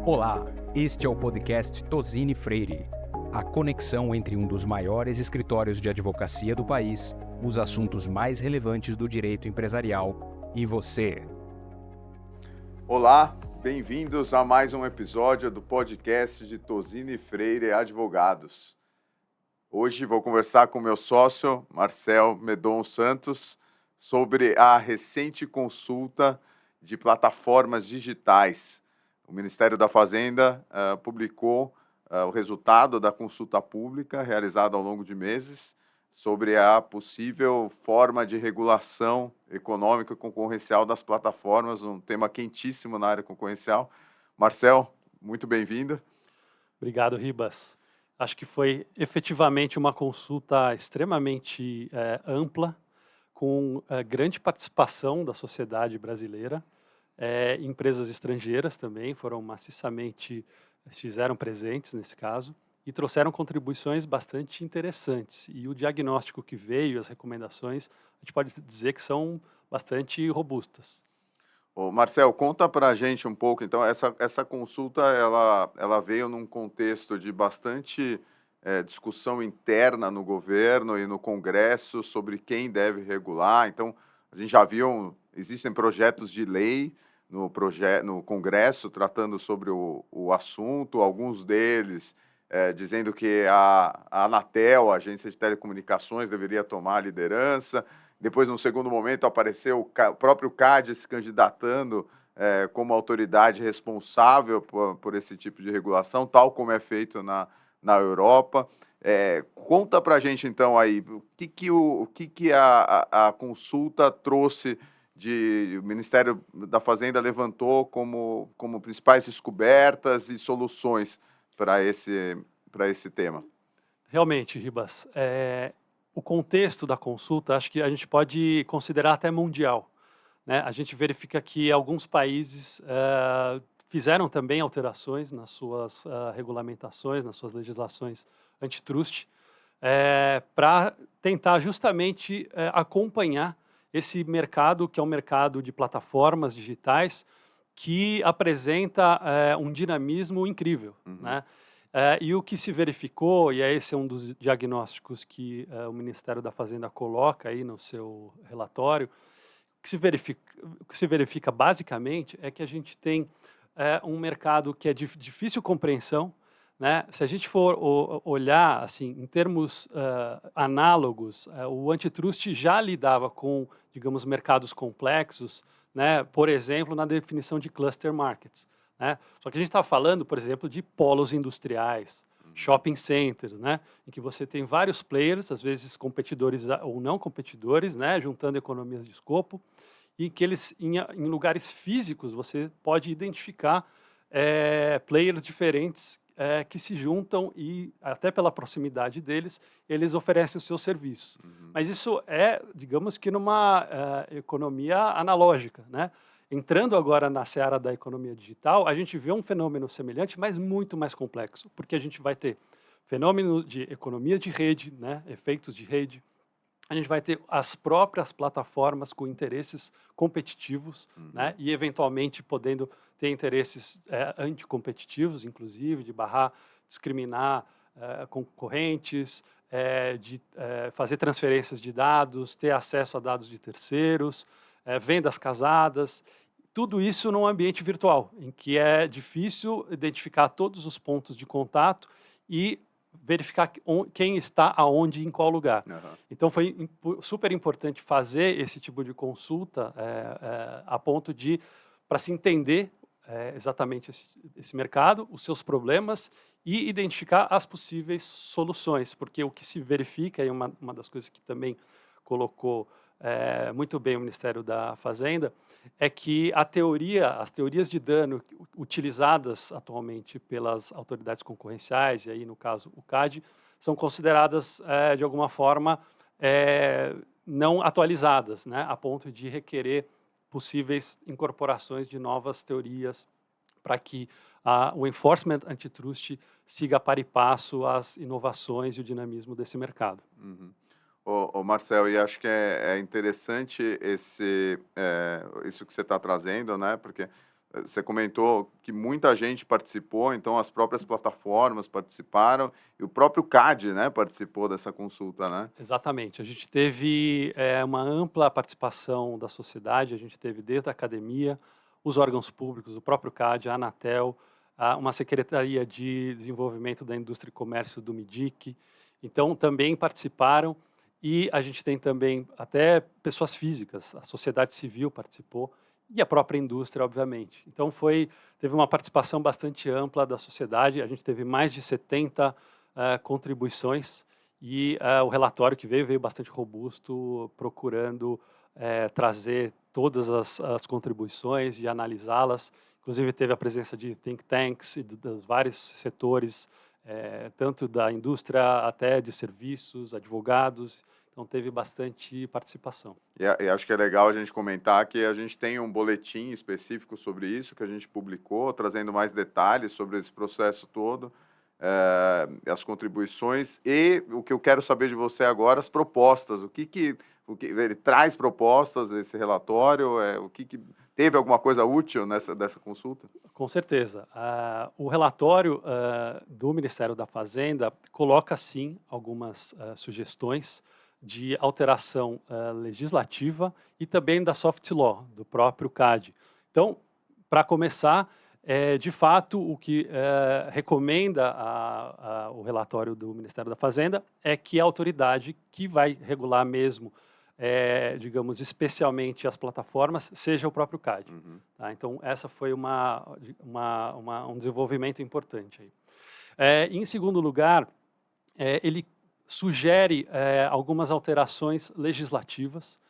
Olá, este é o podcast Tosini Freire, a conexão entre um dos maiores escritórios de advocacia do país, os assuntos mais relevantes do direito empresarial e você. Olá, bem-vindos a mais um episódio do podcast de Tosini Freire Advogados. Hoje vou conversar com meu sócio, Marcel Medon Santos, sobre a recente consulta de plataformas digitais. O Ministério da Fazenda publicou o resultado da consulta pública realizada ao longo de meses sobre a possível forma de regulação econômica e concorrencial das plataformas, um tema quentíssimo na área concorrencial. Marcel, muito bem-vindo. Obrigado, Ribas. Acho que foi efetivamente uma consulta extremamente ampla, com grande participação da sociedade brasileira. Empresas estrangeiras também foram maciçamente, se fizeram presentes nesse caso, e trouxeram contribuições bastante interessantes. E o diagnóstico que veio, as recomendações, a gente pode dizer que são bastante robustas. Ô, Marcel, conta para a gente um pouco, então, essa consulta, ela veio num contexto de bastante discussão interna no governo e no Congresso sobre quem deve regular. Então, a gente já viu, existem projetos de lei no Congresso tratando sobre o assunto, alguns deles dizendo que a Anatel, a Agência de Telecomunicações, deveria tomar a liderança. Depois, num segundo momento, apareceu o próprio CAD se candidatando como autoridade responsável por esse tipo de regulação, tal como é feito na Europa. Conta para a gente, então, aí, o que a consulta trouxe, o Ministério da Fazenda levantou como principais descobertas e soluções para esse tema. Realmente, Ribas, o contexto da consulta, acho que a gente pode considerar até mundial, né? A gente verifica que alguns países fizeram também alterações nas suas regulamentações, nas suas legislações antitrust, para tentar justamente acompanhar esse mercado, que é um mercado de plataformas digitais, que apresenta um dinamismo incrível, né? E o que se verificou, e esse é um dos diagnósticos que o Ministério da Fazenda coloca aí no seu relatório, o que se verifica basicamente é que a gente tem um mercado que é de difícil compreensão, né? Se a gente for olhar assim, em termos análogos, o antitrust já lidava com, digamos, mercados complexos, né? Por exemplo, na definição de cluster markets, né? Só que a gente está falando, por exemplo, de polos industriais, shopping centers, né? Em que você tem vários players, às vezes competidores ou não competidores, né? Juntando economias de escopo, e que eles, em lugares físicos, você pode identificar players diferentes que se juntam e, até pela proximidade deles, eles oferecem os seus serviços. Mas isso digamos que numa economia analógica, né? Entrando agora na seara da economia digital, a gente vê um fenômeno semelhante, mas muito mais complexo, porque a gente vai ter fenômeno de economia de rede, né? Efeitos de rede, a gente vai ter as próprias plataformas com interesses competitivos, né? E eventualmente podendo ter interesses anticompetitivos, inclusive, de barrar, discriminar concorrentes, de fazer transferências de dados, ter acesso a dados de terceiros, vendas casadas, tudo isso num ambiente virtual, em que é difícil identificar todos os pontos de contato e verificar quem está aonde e em qual lugar. Então, foi super importante fazer esse tipo de consulta a ponto de, para se entender exatamente esse mercado, os seus problemas e identificar as possíveis soluções, porque o que se verifica, e uma das coisas que também colocou muito bem o Ministério da Fazenda, é que as teorias de dano utilizadas atualmente pelas autoridades concorrenciais, e aí no caso o CAD, são consideradas de alguma forma não atualizadas, né, a ponto de requerer possíveis incorporações de novas teorias para que o enforcement antitrust siga para e passo as inovações e o dinamismo desse mercado. Ô, Marcel, e acho que é interessante isso que você está trazendo, né? Porque Você comentou que muita gente participou, então as próprias plataformas participaram e o próprio CAD, né, participou dessa consulta, né? Exatamente. A gente teve uma ampla participação da sociedade, a gente teve desde a academia, os órgãos públicos, o próprio CAD, a Anatel, uma Secretaria de Desenvolvimento da Indústria e Comércio do MIDIC. Então, também participaram e a gente tem também até pessoas físicas, a sociedade civil participou e a própria indústria, obviamente. Então, teve uma participação bastante ampla da sociedade, a gente teve mais de 70 contribuições e o relatório que veio bastante robusto, procurando trazer todas as contribuições e analisá-las. Inclusive, teve a presença de think tanks e dos vários setores, tanto da indústria até de serviços, advogados. Então, teve bastante participação. E acho que é legal a gente comentar que a gente tem um boletim específico sobre isso, que a gente publicou, trazendo mais detalhes sobre esse processo todo, as contribuições e o que eu quero saber de você agora, as propostas. O que ele traz propostas, esse relatório? Teve alguma coisa útil dessa consulta? Com certeza. O relatório do Ministério da Fazenda coloca, sim, algumas sugestões de alteração legislativa e também da soft law, do próprio CAD. Então, para começar, de fato, o que recomenda o relatório do Ministério da Fazenda é que a autoridade que vai regular mesmo, digamos, especialmente as plataformas, seja o próprio CAD. Uhum. Tá? Então, essa foi um desenvolvimento importante aí. Em segundo lugar, ele sugere algumas alterações legislativas.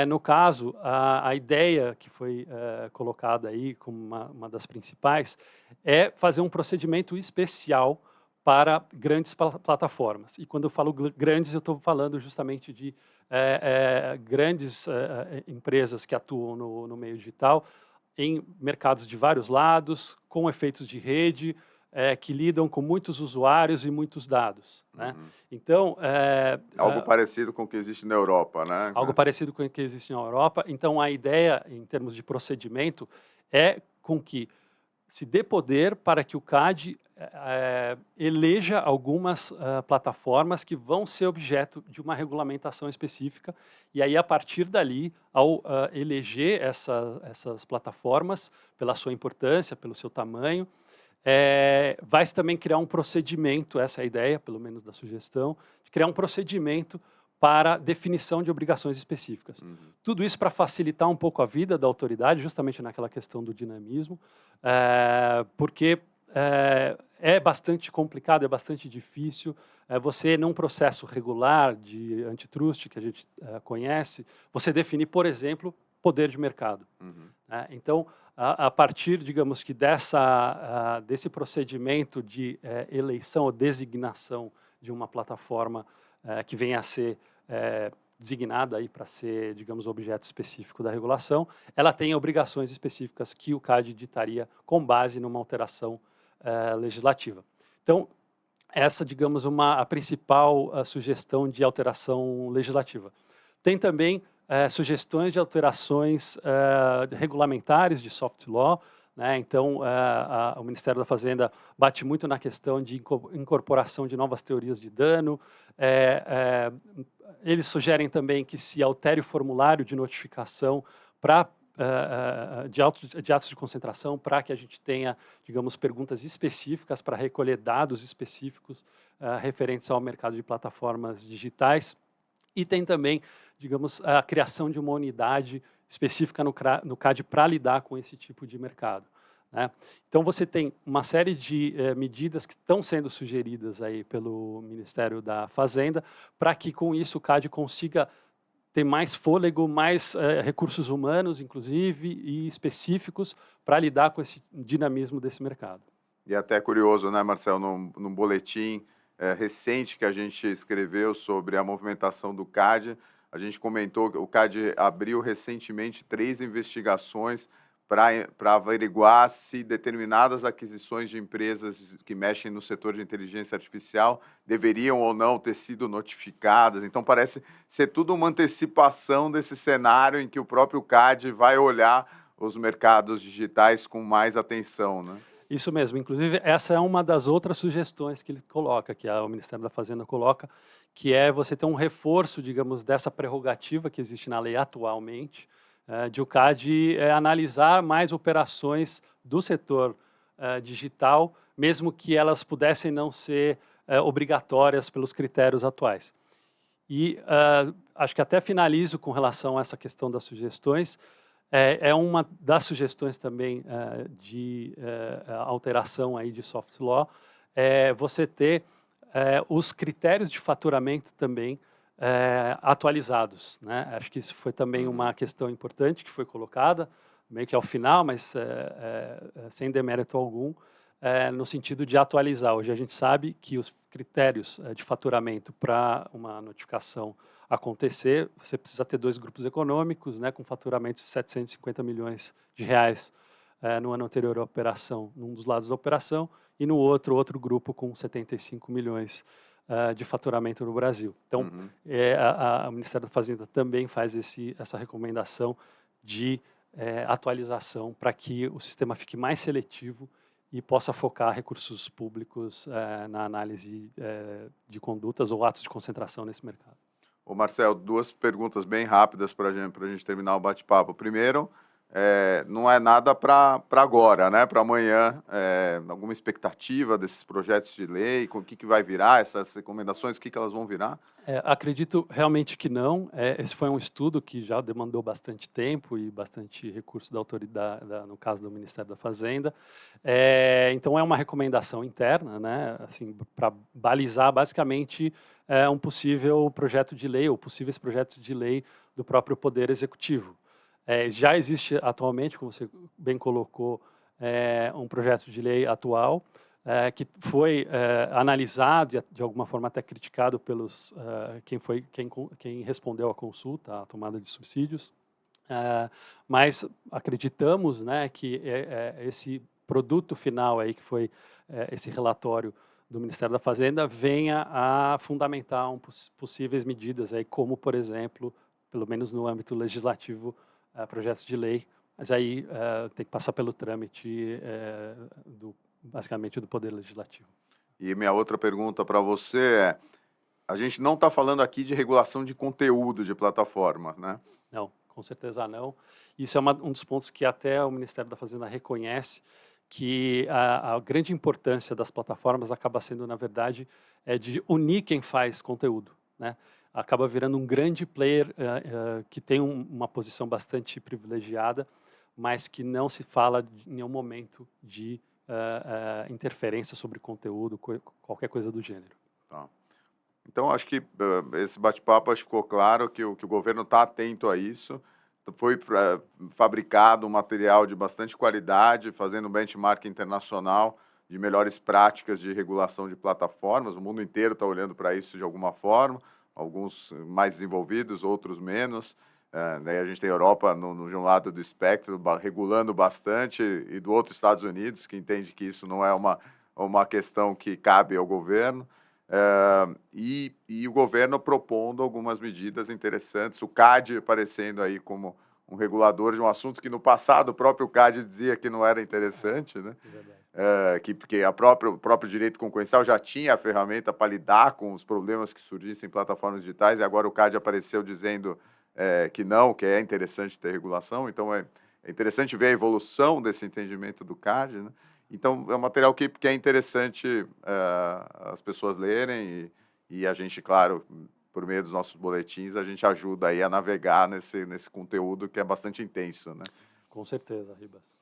No caso, a ideia que foi colocada aí como uma das principais é fazer um procedimento especial para grandes plataformas. E quando eu falo grandes, eu estou falando justamente de grandes empresas que atuam no meio digital, em mercados de vários lados, com efeitos de rede, que lidam com muitos usuários e muitos dados. Né? Uhum. Então, Algo parecido com o que existe na Europa, né? algo parecido com o que existe na Europa. Então, a ideia, em termos de procedimento, é com que se dê poder para que o CAD eleja algumas plataformas que vão ser objeto de uma regulamentação específica. E aí, a partir dali, ao eleger essas plataformas, pela sua importância, pelo seu tamanho, vai-se também criar um procedimento, essa é a ideia, pelo menos da sugestão, de criar um procedimento para definição de obrigações específicas. Uhum. Tudo isso para facilitar um pouco a vida da autoridade, justamente naquela questão do dinamismo, porque é bastante complicado, é bastante difícil. Você, num processo regular de antitrust, que a gente conhece, você definir, por exemplo, poder de mercado. Uhum. Então, a partir, digamos que desse procedimento de eleição ou designação de uma plataforma que venha a ser designada aí para ser, digamos, objeto específico da regulação, ela tem obrigações específicas que o CAD ditaria com base numa alteração legislativa. Então, essa, digamos, a principal sugestão de alteração legislativa. Tem também sugestões de alterações regulamentares de soft law, né? Então, o Ministério da Fazenda bate muito na questão de incorporação de novas teorias de dano. Eles sugerem também que se altere o formulário de notificação de atos de concentração, para que a gente tenha, digamos, perguntas específicas para recolher dados específicos referentes ao mercado de plataformas digitais. E tem também, digamos, a criação de uma unidade específica no CAD para lidar com esse tipo de mercado. Né? Então, você tem uma série de medidas que estão sendo sugeridas aí pelo Ministério da Fazenda, para que, com isso, o CAD consiga ter mais fôlego, mais recursos humanos, inclusive, e específicos para lidar com esse dinamismo desse mercado. E até curioso, né, Marcel, num boletim recente que a gente escreveu sobre a movimentação do CAD, a gente comentou que o CAD abriu recentemente 3 investigações para averiguar se determinadas aquisições de empresas que mexem no setor de inteligência artificial deveriam ou não ter sido notificadas. Então, parece ser tudo uma antecipação desse cenário em que o próprio CAD vai olhar os mercados digitais com mais atenção, né? Isso mesmo. Inclusive, essa é uma das outras sugestões que ele coloca, que o Ministério da Fazenda coloca, que é você ter um reforço, digamos, dessa prerrogativa que existe na lei atualmente, de o CAD analisar mais operações do setor digital, mesmo que elas pudessem não ser obrigatórias pelos critérios atuais. E acho que até finalizo com relação a essa questão das sugestões. É uma das sugestões também de alteração aí de soft law, você ter os critérios de faturamento também atualizados, né? Acho que isso foi também uma questão importante que foi colocada, meio que ao final, mas sem demérito algum, no sentido de atualizar. Hoje a gente sabe que os critérios de faturamento para uma notificação acontecer, você precisa ter 2 grupos econômicos, né, com faturamento de 750 milhões de reais no ano anterior à operação, num dos lados da operação, e no outro grupo com 75 milhões de faturamento no Brasil. Então, o Ministério da Fazenda também faz essa recomendação de atualização para que o sistema fique mais seletivo e possa focar recursos públicos na análise de condutas ou atos de concentração nesse mercado. Ô Marcel, 2 perguntas bem rápidas para a gente terminar o bate-papo. Primeiro, não é nada para agora, né? Para amanhã, alguma expectativa desses projetos de lei, com o que vai virar, essas recomendações, o que elas vão virar? Acredito realmente que não. Esse foi um estudo que já demandou bastante tempo e bastante recurso da autoridade, no caso do Ministério da Fazenda. Então, é uma recomendação interna, né? Assim, para balizar basicamente um possível projeto de lei ou possíveis projetos de lei do próprio Poder Executivo. Já existe atualmente, como você bem colocou, um projeto de lei atual que foi analisado e de alguma forma até criticado pelos quem respondeu à consulta, à tomada de subsídios, mas acreditamos, né, que esse produto final aí que foi esse relatório do Ministério da Fazenda venha a fundamentar possíveis medidas aí, como por exemplo, pelo menos no âmbito legislativo, projetos de lei, mas aí tem que passar pelo trâmite basicamente do Poder Legislativo. E minha outra pergunta para você é, a gente não está falando aqui de regulação de conteúdo de plataforma, né? Não, com certeza não. Isso é um dos pontos que até o Ministério da Fazenda reconhece, que a grande importância das plataformas acaba sendo, na verdade, de unir quem faz conteúdo, né? Acaba virando um grande player que tem uma posição bastante privilegiada, mas que não se fala em nenhum momento de interferência sobre conteúdo, qualquer coisa do gênero. Tá. Então, acho que esse bate-papo ficou claro que o governo está atento a isso. Foi fabricado um material de bastante qualidade, fazendo um benchmark internacional de melhores práticas de regulação de plataformas. O mundo inteiro está olhando para isso de alguma forma, alguns mais desenvolvidos, outros menos. Daí a gente tem a Europa de um lado do espectro, regulando bastante, e do outro Estados Unidos, que entende que isso não é uma questão que cabe ao governo. E o governo propondo algumas medidas interessantes, o CAD aparecendo aí como um regulador de um assunto que no passado o próprio CAD dizia que não era interessante, né? Porque o próprio direito concorrencial já tinha a ferramenta para lidar com os problemas que surgissem em plataformas digitais, e agora o CAD apareceu dizendo que não, que é interessante ter regulação. Então é interessante ver a evolução desse entendimento do CAD, né? Então, é um material que é interessante as pessoas lerem e a gente, claro, por meio dos nossos boletins, a gente ajuda aí a navegar nesse conteúdo que é bastante intenso, né? Com certeza, Ribas.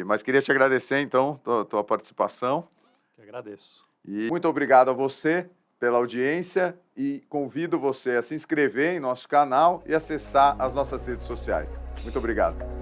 Mas queria te agradecer, então, tua participação. Eu agradeço. E muito obrigado a você pela audiência e convido você a se inscrever em nosso canal e acessar as nossas redes sociais. Muito obrigado.